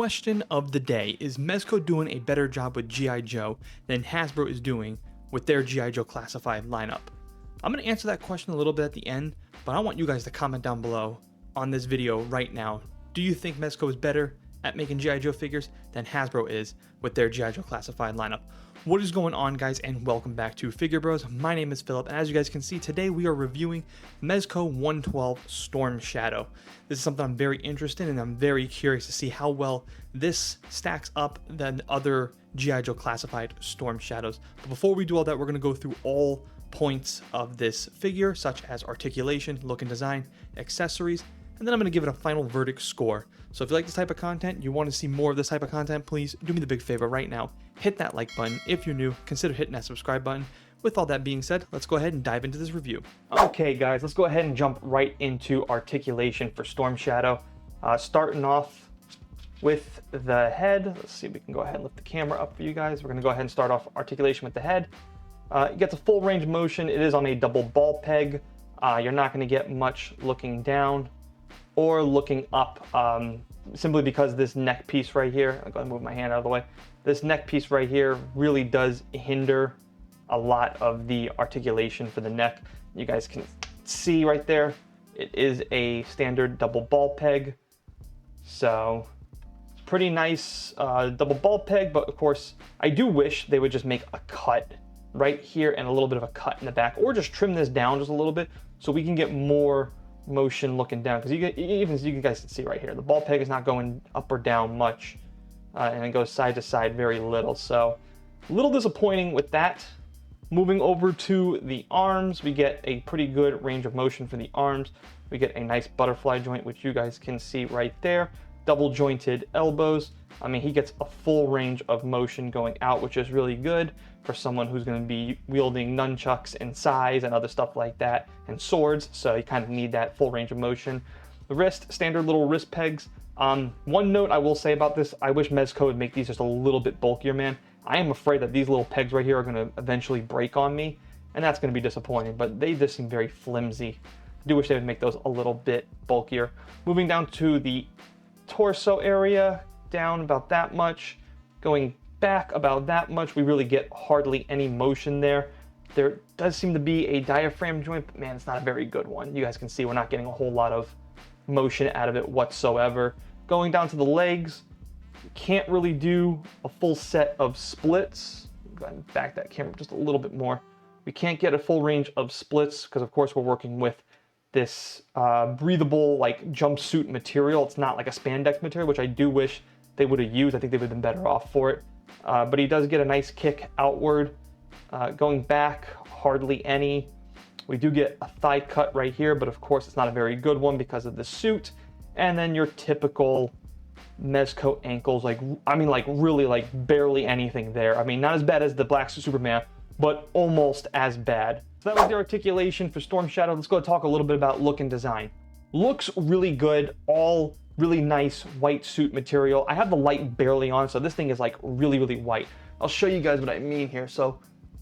question of the day: is Mezco doing a better job with G.I. Joe than Hasbro is doing with their G.I. Joe classified lineup? I'm going to answer that question a little bit at the end, but I want you guys to comment down below on this video right now. Do you think Mezco is better at making G.I. Joe figures than Hasbro is with their G.I. Joe classified lineup? What is going on, guys, and welcome back to Figure Bros. My name is Philip, and as you guys can see, today we are reviewing Mezco 112 Storm Shadow. This is something I'm very interested in, and I'm very curious to see how well this stacks up than other G.I. Joe classified Storm Shadows. But before we do all that, we're going to go through all points of this figure, such as articulation, look and design, accessories, and then I'm going to give it a final verdict score. So if you like this type of content, you want to see more of this type of content, please do me the big favor right now. Hit that like button. If you're new, consider hitting that subscribe button. With all that being said, let's go ahead and dive into this review. Okay, guys, let's go ahead and jump right into articulation for Storm Shadow. Starting off with the head. Let's see if we can go ahead and lift the camera up for you guys. We're going to go ahead and start off articulation with the head. It gets a full range of motion. It is on a double ball peg. You're not going to get much looking down or looking up, simply because this neck piece right here, I'm going to move my hand out of the way, this neck piece right here really does hinder a lot of the articulation for the neck. You guys can see right there, it is a standard double ball peg, so pretty nice double ball peg. But of course, I do wish they would just make a cut right here and a little bit of a cut in the back, or just trim this down just a little bit so we can get more motion looking down, because even as you guys can see right here, the ball peg is not going up or down much, and it goes side to side very little, so a little disappointing with that. Moving over to the arms, we get a pretty good range of motion for the arms. We get a nice butterfly joint, which you guys can see right there. Double jointed elbows. I mean, he gets a full range of motion going out, which is really good for someone who's going to be wielding nunchucks and sais and other stuff like that, and swords, so you kind of need that full range of motion. The wrist, standard little wrist pegs. One note I will say about this, I wish Mezco would make these just a little bit bulkier, man. I am afraid that these little pegs right here are going to eventually break on me, and that's going to be disappointing, but they just seem very flimsy. I do wish they would make those a little bit bulkier. Moving down to the torso area, down about that much, going back about that much. We really get hardly any motion there. There does seem to be a diaphragm joint, but man, it's not a very good one. You guys can see we're not getting a whole lot of motion out of it whatsoever. Going down to the legs, can't really do a full set of splits. Go ahead and back that camera just a little bit more. We can't get a full range of splits because of course we're working with this breathable like jumpsuit material. It's not like a spandex material, which I do wish they would have used. I think they would have been better off for it. But he does get a nice kick outward. Going back, hardly any. We do get a thigh cut right here, but of course it's not a very good one because of the suit. And then your typical Mezco ankles, like, I mean, like really like barely anything there. I mean, not as bad as the Black Superman, but almost as bad. So that was the articulation for Storm Shadow. Let's go talk a little bit about look and design. Looks really good, all really nice white suit material. I have the light barely on, so this thing is like really, really white. I'll show you guys what I mean here. So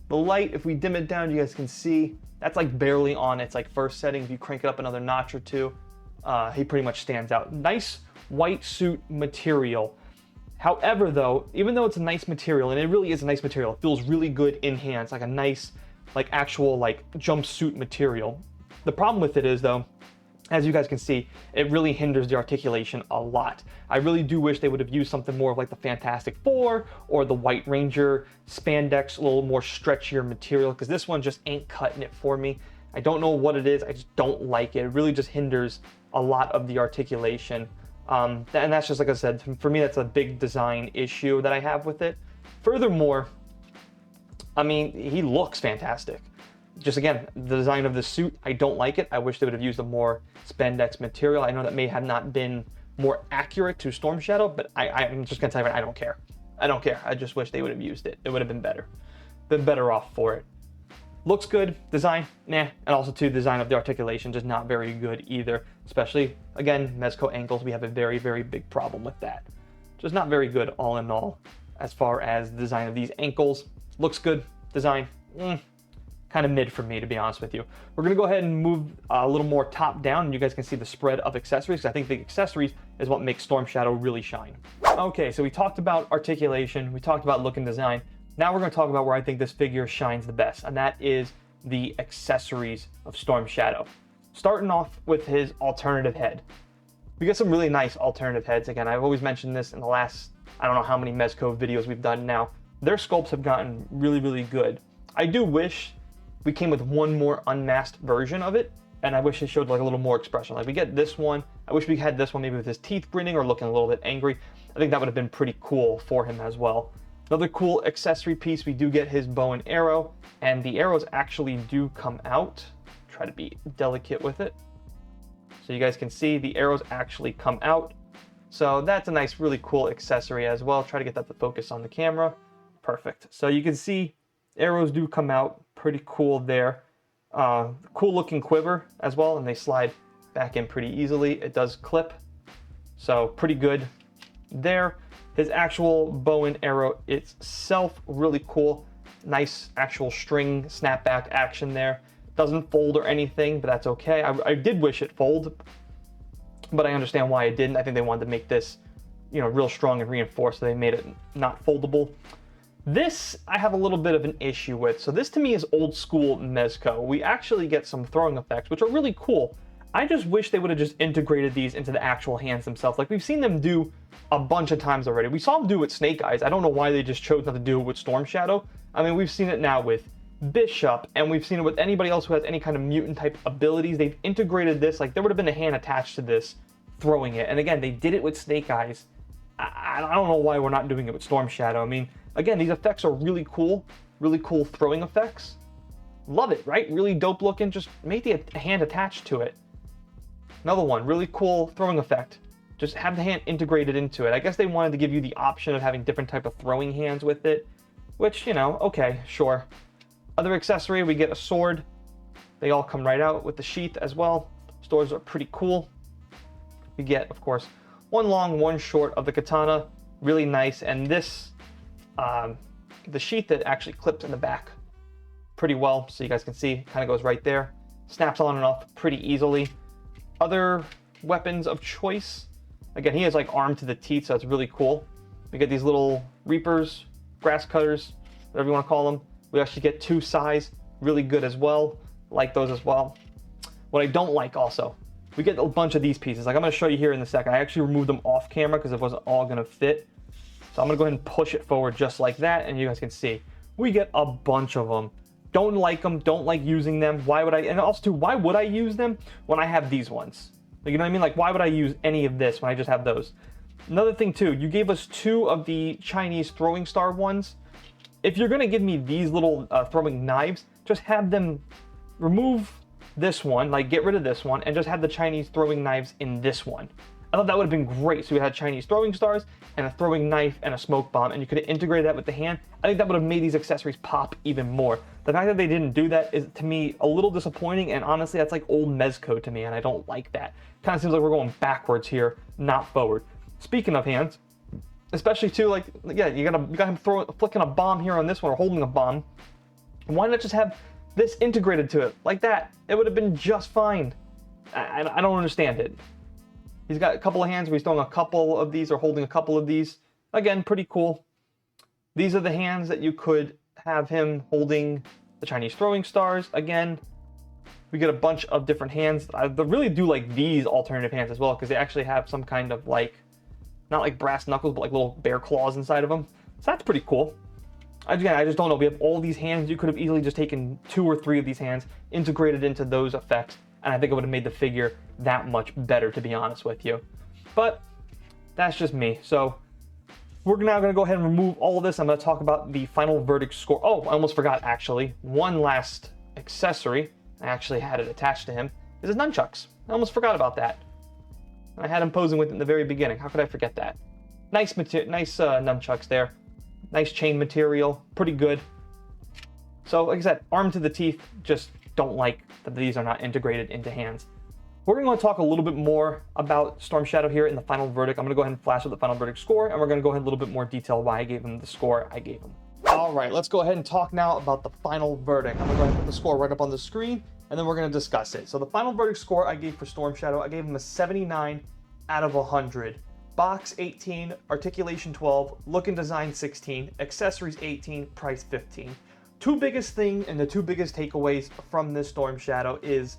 the light, if we dim it down, you guys can see that's like barely on its like first setting. If you crank it up another notch or two, he pretty much stands out. Nice white suit material. However, though, even though it's a nice material, and it really is a nice material, it feels really good in hands, like a nice, like actual like jumpsuit material. The problem with it is, though, as you guys can see, it really hinders the articulation a lot. I really do wish they would have used something more of like the Fantastic Four or the White Ranger spandex, a little more stretchier material, because this one just ain't cutting it for me. I don't know what it is, I just don't like it. It really just hinders a lot of the articulation. And that's just, like I said, for me, that's a big design issue that I have with it. Furthermore, I mean, he looks fantastic. Just again, the design of the suit, I don't like it. I wish they would have used a more spandex material. I know that may have not been more accurate to Storm Shadow, but I'm just gonna tell you, I don't care. I don't care. I just wish they would have used it. It would have been better. Been better off for it. Looks good, design, nah. And also too, design of the articulation, just not very good either. Especially, again, Mezco ankles, we have a very, very big problem with that. Just not very good all in all, as far as the design of these ankles. Looks good, design, kind of mid for me, to be honest with you. We're gonna go ahead and move a little more top down, and you guys can see the spread of accessories. I think the accessories is what makes Storm Shadow really shine. Okay, so we talked about articulation, we talked about look and design. Now we're gonna talk about where I think this figure shines the best, and that is the accessories of Storm Shadow. Starting off with his alternative head. We got some really nice alternative heads. Again, I've always mentioned this in the last, I don't know how many Mezco videos we've done now. Their sculpts have gotten really, really good. I do wish we came with one more unmasked version of it, and I wish it showed like a little more expression. Like we get this one, I wish we had this one maybe with his teeth grinning or looking a little bit angry. I think that would have been pretty cool for him as well. Another cool accessory piece, we do get his bow and arrow, and the arrows actually do come out. Try to be delicate with it. So you guys can see the arrows actually come out. So that's a nice, really cool accessory as well. Try to get that to focus on the camera. Perfect. So you can see arrows do come out. Pretty cool there. Cool looking quiver as well, and they slide back in pretty easily. It does clip. So pretty good there. His actual bow and arrow itself, really cool. Nice actual string snapback action there. Doesn't fold or anything, but that's okay. I did wish it folded, but I understand why it didn't. I think they wanted to make this, you know, real strong and reinforced, so they made it not foldable. This I have a little bit of an issue with. So this to me is old school Mezco. We actually get some throwing effects, which are really cool. I just wish they would have just integrated these into the actual hands themselves. Like we've seen them do a bunch of times already. We saw them do it with Snake Eyes. I don't know why they just chose not to do it with Storm Shadow. I mean, we've seen it now with Bishop, and we've seen it with anybody else who has any kind of mutant type abilities. They've integrated this, like there would have been a hand attached to this throwing it. And again, they did it with Snake Eyes. I don't know why we're not doing it with Storm Shadow. I mean, again, these effects are really cool throwing effects. Love it, right? Really dope looking. Just make the hand attached to it. Another one, really cool throwing effect. Just have the hand integrated into it. I guess they wanted to give you the option of having different type of throwing hands with it, which, you know, okay, sure. Other accessory, we get a sword. They all come right out with the sheath as well. Swords are pretty cool. We get, of course, one long, one short of the katana. Really nice. And this, the sheath that actually clips in the back pretty well. So you guys can see, kind of goes right there. Snaps on and off pretty easily. Other weapons of choice. Again, he has like arm to the teeth, so it's really cool. We get these little reapers, grass cutters, whatever you want to call them. We actually get two size, really good as well. Like those as well. What I don't like also, we get a bunch of these pieces. Like I'm going to show you here in a second. I actually removed them off camera because it wasn't all going to fit. So I'm going to go ahead and push it forward just like that, and you guys can see. We get a bunch of them. Don't like them, don't like using them. Why would I, and also too, why would I use them when I have these ones? Like, you know what I mean? Like, why would I use any of this when I just have those? Another thing too, you gave us two of the Chinese throwing star ones. If you're gonna give me these little throwing knives, just have them remove this one, like get rid of this one, and just have the Chinese throwing knives in this one. I thought that would have been great. So we had Chinese throwing stars and a throwing knife and a smoke bomb, and you could have integrated that with the hand. I think that would have made these accessories pop even more. The fact that they didn't do that is, to me, a little disappointing, and honestly, that's like old Mezco to me, and I don't like that. Kind of seems like we're going backwards here, not forward. Speaking of hands, especially too, like, yeah, you got him flicking a bomb here on this one, or holding a bomb. Why not just have this integrated to it like that? It would have been just fine. I don't understand it. He's got a couple of hands where he's throwing a couple of these or holding a couple of these. Again, pretty cool. These are the hands that you could have him holding the Chinese throwing stars. Again, we get a bunch of different hands. I really do like these alternative hands as well, because they actually have some kind of like, not like brass knuckles, but like little bear claws inside of them. So that's pretty cool. Again, I just don't know. We have all these hands. You could have easily just taken 2 or 3 of these hands, integrated into those effects, and I think it would have made the figure that much better, to be honest with you. But that's just me. So we're now going to go ahead and remove all of this. I'm going to talk about the final verdict score. Oh, I almost forgot, actually. One last accessory, I actually had it attached to him, is his nunchucks. I almost forgot about that. I had him posing with it in the very beginning. How could I forget that? Nice nunchucks there. Nice chain material. Pretty good. So, like I said, arm to the teeth. Just don't like that these are not integrated into hands. We're going to talk a little bit more about Storm Shadow here in the final verdict. I'm going to go ahead and flash up the final verdict score, and we're going to go ahead a little bit more detail why I gave him the score I gave him. All All right, let's go ahead and talk now about the final verdict. I'm gonna go ahead and put the score right up on the screen, and then we're gonna discuss it. So the final verdict score I gave for Storm Shadow, I gave him a 79 out of 100. Box 18, articulation 12, look and design 16, accessories 18, price 15. Two biggest thing and the two biggest takeaways from this Storm Shadow is,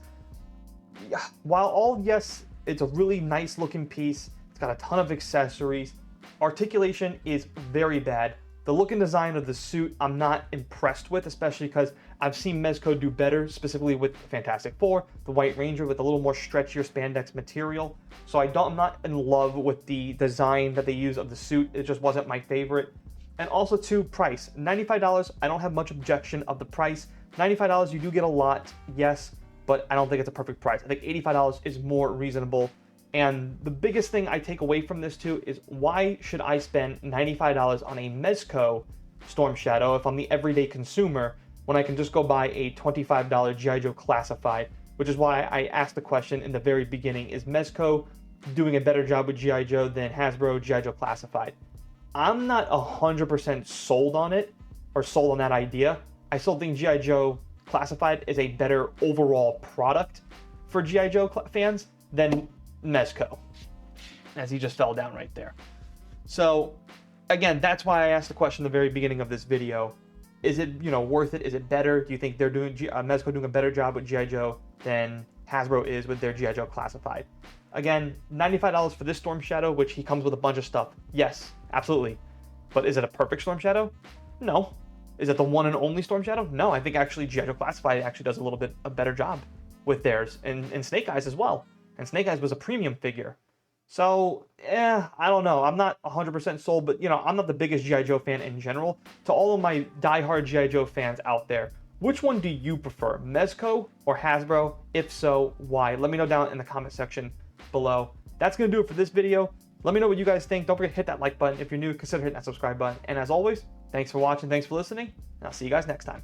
while yes, it's a really nice looking piece, it's got a ton of accessories, articulation is very bad. The look and design of the suit I'm not impressed with, especially because I've seen Mezco do better, specifically with Fantastic Four, the White Ranger with a little more stretchier spandex material. So I'm not in love with the design that they use of the suit. It just wasn't my favorite. And also too, price, $95. I don't have much objection of the price. $95, you do get a lot, yes, but I don't think it's a perfect price. I think $85 is more reasonable. And the biggest thing I take away from this too is, why should I spend $95 on a Mezco Storm Shadow if I'm the everyday consumer, when I can just go buy a $25 G.I. Joe Classified? Which is why I asked the question in the very beginning, is Mezco doing a better job with G.I. Joe than Hasbro G.I. Joe Classified? I'm not 100% sold on it, or sold on that idea. I still think G.I. Joe Classified is a better overall product for G.I. Joe fans than Mezco, as he just fell down right there. So again, that's why I asked the question at the very beginning of this video. Is it, worth it? Is it better? Do you think they're doing Mezco doing a better job with G.I. Joe than Hasbro is with their G.I. Joe Classified? Again, $95 for this Storm Shadow, which he comes with a bunch of stuff. Yes, absolutely. But is it a perfect Storm Shadow? No. Is it the one and only Storm Shadow? No, I think actually G.I. Joe Classified actually does a little bit a better job with theirs, and Snake Eyes as well. And Snake Eyes was a premium figure. So, I don't know. I'm not 100% sold, but, I'm not the biggest G.I. Joe fan in general. To all of my diehard G.I. Joe fans out there, which one do you prefer, Mezco or Hasbro? If so, why? Let me know down in the comment section below. That's going to do it for this video. Let me know what you guys think. Don't forget to hit that like button. If you're new, consider hitting that subscribe button. And as always, thanks for watching, thanks for listening, and I'll see you guys next time.